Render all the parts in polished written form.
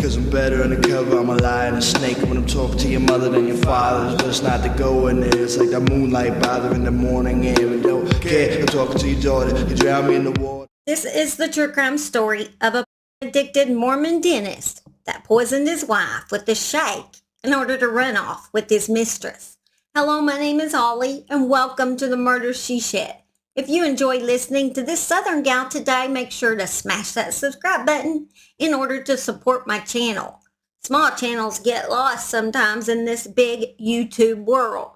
Cause I'm better undercover, I'm a liar and a snake. When I'm talking to your mother than your father, it's just not to go in there. It's like that moonlight bother in the morning air. And don't care, I'm talking to your daughter, you drown me in the water. This is the true crime story of a addicted Mormon dentist that poisoned his wife with a shake in order to run off with his mistress. Hello, my name is Holly, and welcome to the Murder She Shed. If you enjoy listening to this Southern gal today, make sure to smash that subscribe button in order to support my channel. Small channels get lost sometimes in this big YouTube world.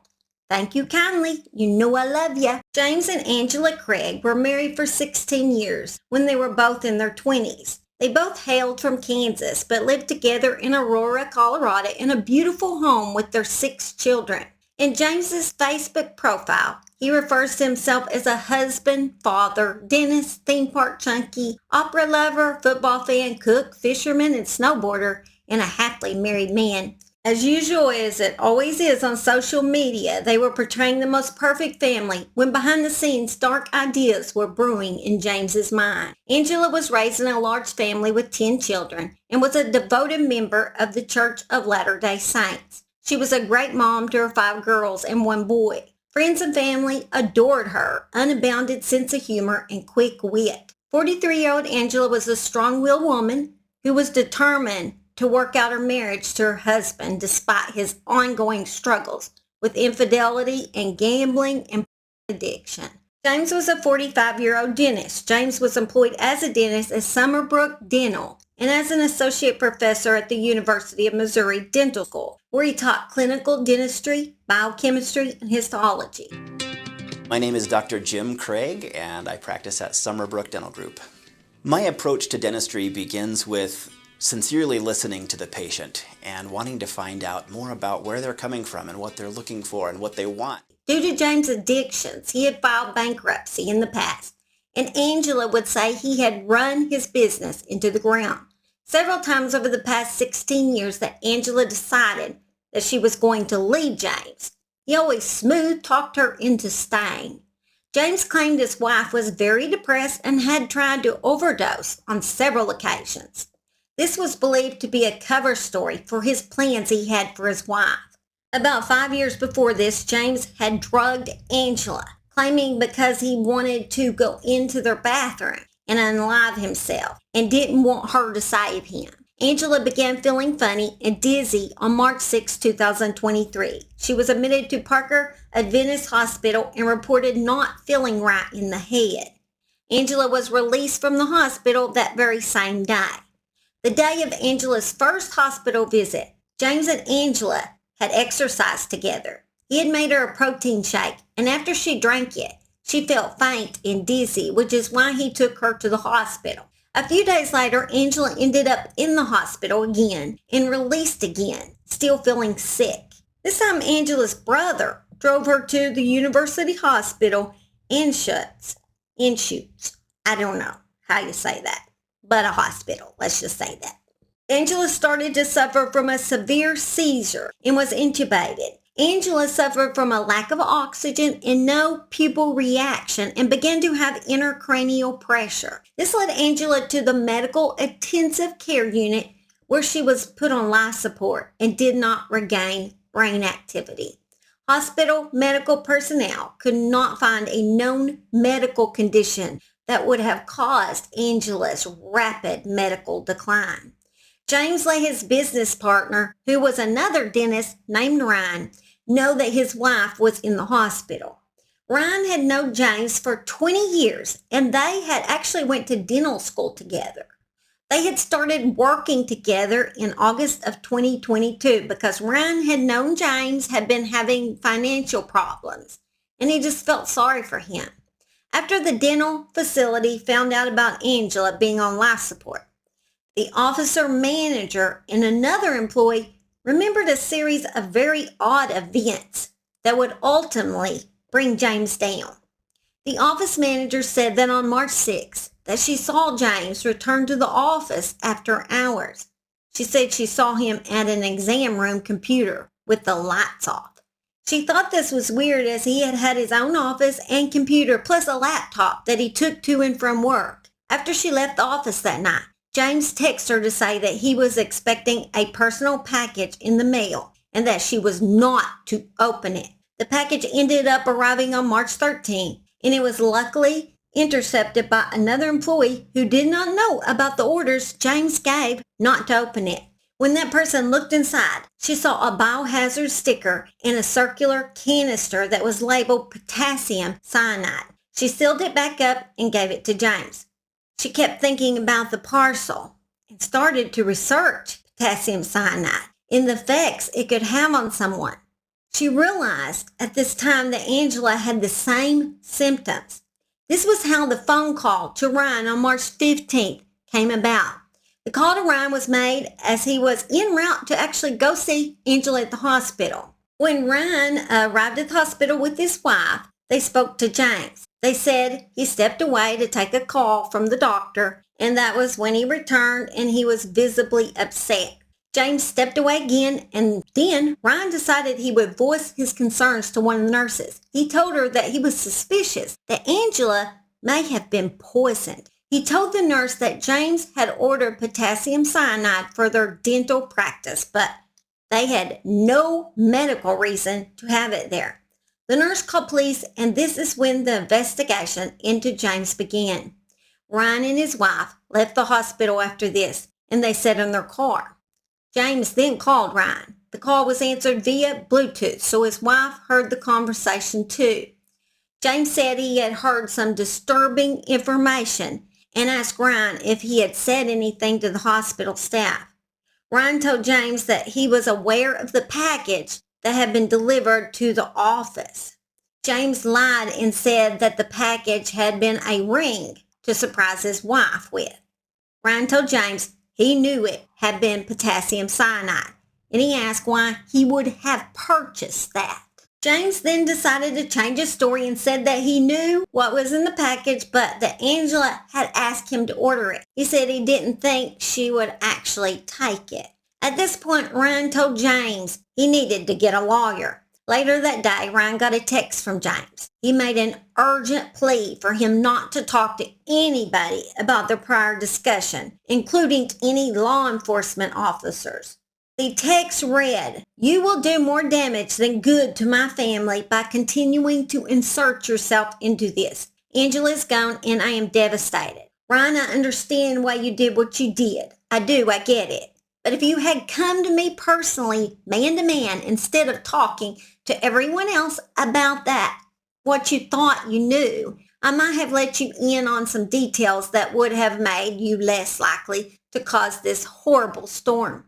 Thank you kindly. You know I love ya. James and Angela Craig were married for 16 years when they were both in their 20s. They both hailed from Kansas but lived together in Aurora, Colorado in a beautiful home with their 6 children. In James's Facebook profile, he refers to himself as a husband, father, dentist, theme park junkie, opera lover, football fan, cook, fisherman, and snowboarder, and a happily married man. As usual, as it always is on social media, they were portraying the most perfect family when behind the scenes dark ideas were brewing in James's mind. Angela was raised in a large family with 10 children and was a devoted member of the Church of Latter-day Saints. She was a great mom to her 5 girls and 1 boy. Friends and family adored her unbounded sense of humor and quick wit. 43-year-old Angela was a strong-willed woman who was determined to work out her marriage to her husband despite his ongoing struggles with infidelity and gambling and addiction. James was a 45-year-old dentist. James was employed as a dentist at Summerbrook Dental and as an associate professor at the University of Missouri Dental School, where he taught clinical dentistry, biochemistry, and histology. My name is Dr. Jim Craig, and I practice at Summerbrook Dental Group. My approach to dentistry begins with sincerely listening to the patient and wanting to find out more about where they're coming from and what they're looking for and what they want. Due to James' addictions, he had filed bankruptcy in the past, and Angela would say he had run his business into the ground. Several times over the past 16 years that Angela decided that she was going to leave James. He always smooth-talked her into staying. James claimed his wife was very depressed and had tried to overdose on several occasions. This was believed to be a cover story for his plans he had for his wife. About 5 years before this, James had drugged Angela, claiming because he wanted to go into their bathroom and unalive himself and didn't want her to save him. Angela began feeling funny and dizzy on March 6, 2023. She was admitted to Parker Adventist Hospital and reported not feeling right in the head. Angela was released from the hospital that very same day. The day of Angela's first hospital visit, James and Angela had exercised together. He had made her a protein shake, and after she drank it, she felt faint and dizzy, which is why he took her to the hospital. A few days later, Angela ended up in the hospital again and released again, still feeling sick. This time, Angela's brother drove her to the University Hospital in Shoots. I don't know how you say that, but a hospital, let's just say that. Angela started to suffer from a severe seizure and was intubated. Angela suffered from a lack of oxygen and no pupil reaction and began to have intracranial pressure. This led Angela to the medical intensive care unit where she was put on life support and did not regain brain activity. Hospital medical personnel could not find a known medical condition that would have caused Angela's rapid medical decline. James let his business partner, who was another dentist named Ryan, know that his wife was in the hospital. Ryan had known James for 20 years, and they had actually went to dental school together. They had started working together in August of 2022 because Ryan had known James had been having financial problems, and he just felt sorry for him. After the dental facility found out about Angela being on life support, the officer manager and another employee remembered a series of very odd events that would ultimately bring James down. The office manager said that on March 6th that she saw James return to the office after hours. She said she saw him at an exam room computer with the lights off. She thought this was weird as he had had his own office and computer plus a laptop that he took to and from work. After she left the office that night, James texted her to say that he was expecting a personal package in the mail and that she was not to open it. The package ended up arriving on March 13th, and it was luckily intercepted by another employee who did not know about the orders James gave not to open it. When that person looked inside, she saw a biohazard sticker and a circular canister that was labeled potassium cyanide. She sealed it back up and gave it to James. She kept thinking about the parcel and started to research potassium cyanide and the effects it could have on someone. She realized at this time that Angela had the same symptoms. This was how the phone call to Ryan on March 15th came about. The call to Ryan was made as he was en route to actually go see Angela at the hospital. When Ryan arrived at the hospital with his wife, they spoke to James. They said he stepped away to take a call from the doctor, and that was when he returned and he was visibly upset. James stepped away again, and then Ryan decided he would voice his concerns to one of the nurses. He told her that he was suspicious that Angela may have been poisoned. He told the nurse that James had ordered potassium cyanide for their dental practice, but they had no medical reason to have it there. The nurse called police, and this is when the investigation into James began. Ryan and his wife left the hospital after this, and they sat in their car. James then called Ryan. The call was answered via Bluetooth, so his wife heard the conversation too. James said he had heard some disturbing information and asked Ryan if he had said anything to the hospital staff. Ryan told James that he was aware of the package that had been delivered to the office. James lied and said that the package had been a ring to surprise his wife with. Ryan told James he knew it had been potassium cyanide, and he asked why he would have purchased that. James then decided to change his story and said that he knew what was in the package, but that Angela had asked him to order it. He said he didn't think she would actually take it. At this point, Ryan told James he needed to get a lawyer. Later that day, Ryan got a text from James. He made an urgent plea for him not to talk to anybody about their prior discussion, including any law enforcement officers. The text read, "You will do more damage than good to my family by continuing to insert yourself into this. Angela's gone and I am devastated. Ryan, I understand why you did what you did. I do, I get it. But if you had come to me personally, man to man, instead of talking to everyone else about that, what you thought you knew, I might have let you in on some details that would have made you less likely to cause this horrible storm.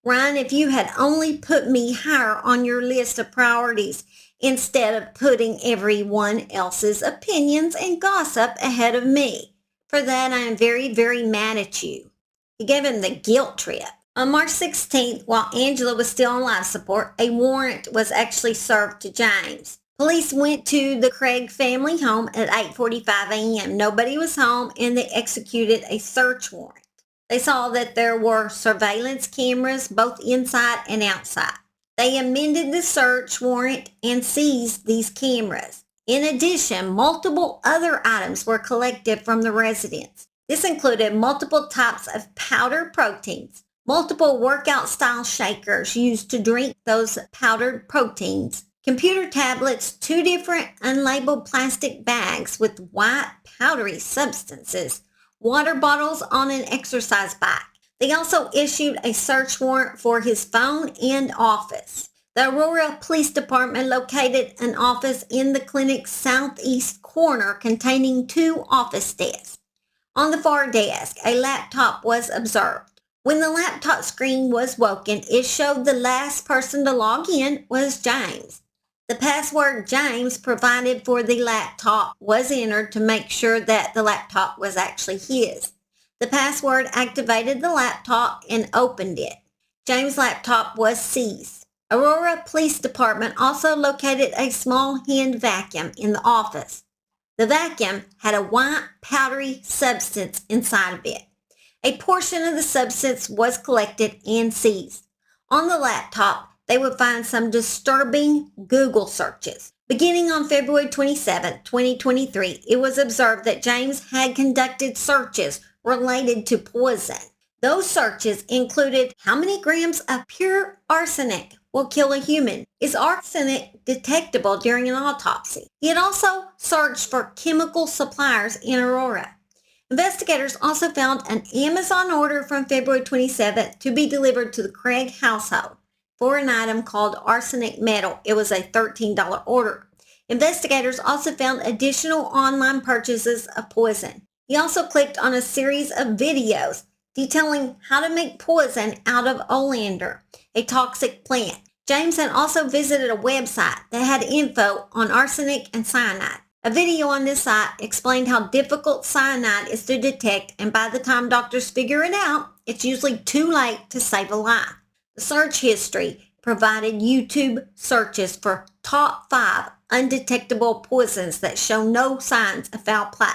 Ryan, if you had only put me higher on your list of priorities instead of putting everyone else's opinions and gossip ahead of me. For that, I am very, very mad at you." He gave him the guilt trip. On March 16th, while Angela was still on life support, a warrant was actually served to James. Police went to the Craig family home at 8:45 a.m. Nobody was home, and they executed a search warrant. They saw that there were surveillance cameras both inside and outside. They amended the search warrant and seized these cameras. In addition, multiple other items were collected from the residence. This included multiple types of powdered proteins, multiple workout-style shakers used to drink those powdered proteins, computer tablets, 2 different unlabeled plastic bags with white powdery substances, water bottles on an exercise bike. They also issued a search warrant for his phone and office. The Aurora Police Department located an office in the clinic's southeast corner containing 2 office desks. On the far desk, a laptop was observed. When the laptop screen was woken, it showed the last person to log in was James. The password James provided for the laptop was entered to make sure that the laptop was actually his. The password activated the laptop and opened it. James' laptop was seized. Aurora Police Department also located a small hand vacuum in the office. The vacuum had a white powdery substance inside of it. A portion of the substance was collected and seized. On the laptop, they would find some disturbing Google searches. Beginning on February 27, 2023, it was observed that James had conducted searches related to poison. Those searches included how many grams of pure arsenic will kill a human. Is arsenic detectable during an autopsy? He had also searched for chemical suppliers in Aurora. Investigators also found an Amazon order from February 27th to be delivered to the Craig household for an item called arsenic metal. It was a $13 order. Investigators also found additional online purchases of poison. He also clicked on a series of videos detailing how to make poison out of oleander, a toxic plant. James had also visited a website that had info on arsenic and cyanide. A video on this site explained how difficult cyanide is to detect, and by the time doctors figure it out, it's usually too late to save a life. The search history provided YouTube searches for top 5 undetectable poisons that show no signs of foul play,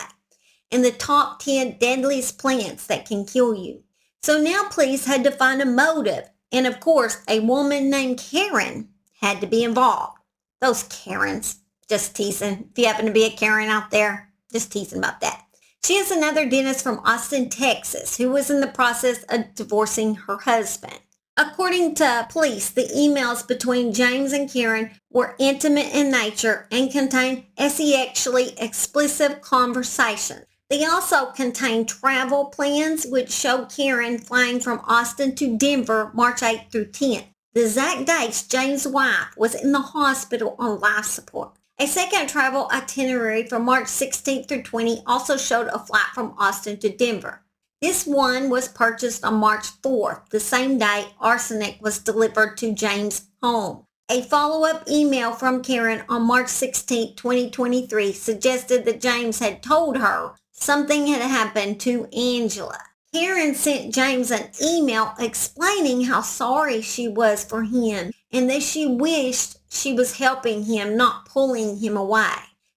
and the top 10 deadliest plants that can kill you. So now police had to find a motive, and of course, a woman named Karen had to be involved. Those Karens, just teasing. If you happen to be a Karen out there, just teasing about that. She is another dentist from Austin, Texas, who was in the process of divorcing her husband. According to police, the emails between James and Karen were intimate in nature and contained sexually explicit conversations. They also contained travel plans which showed Karen flying from Austin to Denver March 8th through 10th. The exact dates James' wife was in the hospital on life support. A second travel itinerary from March 16th through 20th also showed a flight from Austin to Denver. This one was purchased on March 4th, the same day arsenic was delivered to James' home. A follow-up email from Karen on March 16, 2023 suggested that James had told her something had happened to Angela. Karen sent James an email explaining how sorry she was for him and that she wished she was helping him, not pulling him away.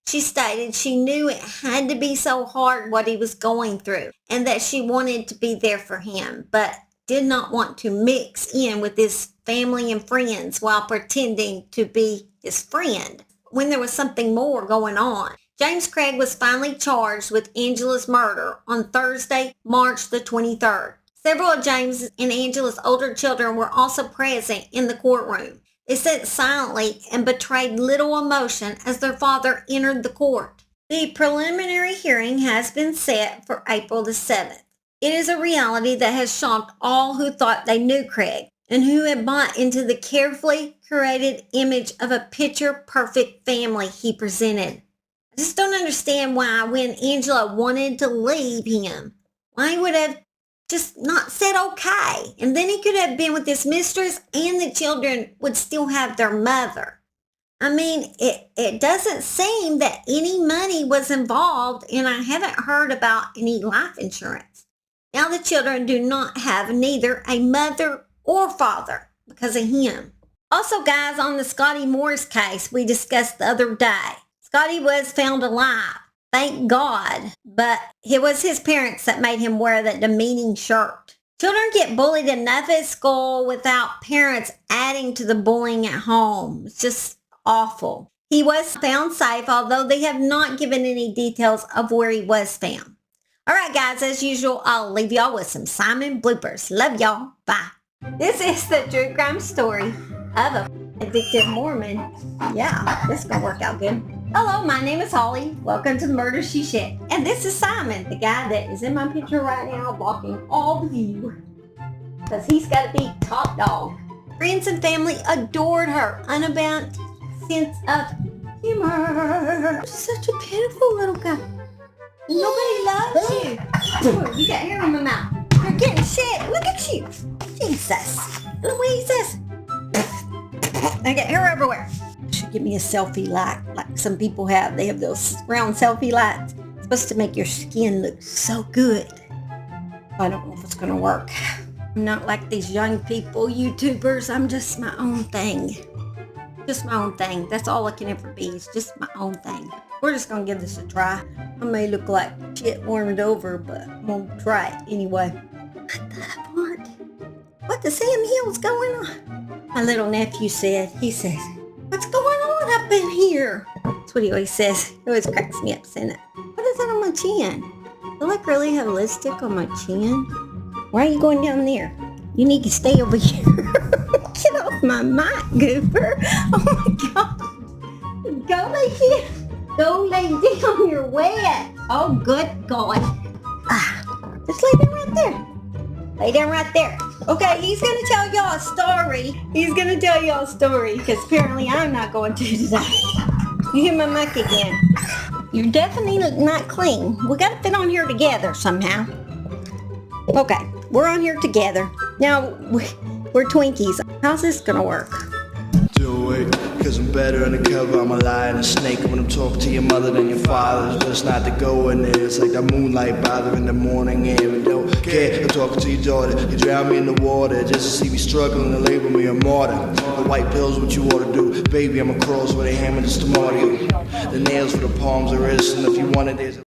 She stated she knew it had to be so hard what he was going through and that she wanted to be there for him, but did not want to mix in with his family and friends while pretending to be his friend when there was something more going on. James Craig was finally charged with Angela's murder on Thursday, March the 23rd. Several of James and Angela's older children were also present in the courtroom. They sat silently and betrayed little emotion as their father entered the court. The preliminary hearing has been set for April the 7th. It is a reality that has shocked all who thought they knew Craig and who had bought into the carefully curated image of a picture-perfect family he presented. I just don't understand why when Angela wanted to leave him, why he would have just not said okay. And then he could have been with his mistress and the children would still have their mother. I mean, it doesn't seem that any money was involved, and I haven't heard about any life insurance. Now the children do not have neither a mother or father because of him. Also, guys, on the Scotty Morris case we discussed the other day, Scotty was found alive. Thank God, but it was his parents that made him wear that demeaning shirt. Children get bullied enough at school without parents adding to the bullying at home. It's just awful. He was found safe, although they have not given any details of where he was found. All right, guys, as usual, I'll leave y'all with some Simon bloopers. Love y'all. Bye. This is the true crime story of a addicted Mormon. Yeah, this is going to work out good. Hello, my name is Holly. Welcome to the Murder She Said. And this is Simon, the guy that is in my picture right now, blocking all the view. Because he's got to be top dog. Friends and family adored her unabashed sense of humor. Such a pitiful little guy. Nobody loves you. Oh, you got hair in my mouth. You're getting shit. Look at you. Jesus. Louises. I got hair everywhere. Should give me a selfie light like some people have. They have those round selfie lights. It's supposed to make your skin look so good. I don't know if it's going to work. I'm not like these young people, YouTubers. I'm just my own thing. Just my own thing. That's all I can ever be. It's just my own thing. We're just going to give this a try. I may look like shit warmed over, but I'm going to try it anyway. What the Sam Hill's going on? My little nephew said, he says, what's going on up in here? That's what he always says. He always cracks me up saying that. What is that on my chin? Do I really have lipstick on my chin? Why are you going down there? You need to stay over here. Get off my mic, Goober. Oh my God. Go lay down. Go lay down. You're wet. Oh, good God. Just lay down right there. Lay down right there. Okay, he's going to tell y'all a story. He's going to tell y'all a story because apparently I'm not going to today. You hear my mic again. You're definitely not clean. We got to fit on here together somehow. Okay, we're on here together. Now, we're Twinkies. How's this going to work? Do it, cause I'm better undercover. I'm a lion and a snake. When I'm talking to your mother than your father, it's best not to go in there. It's like that moonlight bother in the morning air. And don't care, I'm talking to your daughter. You drown me in the water just to see me struggling and label me a martyr. The white pills, what you ought to do. Baby, I'm a cross where they hammer this tomorrow. The nails for the palms of wrists, and if you want it, there's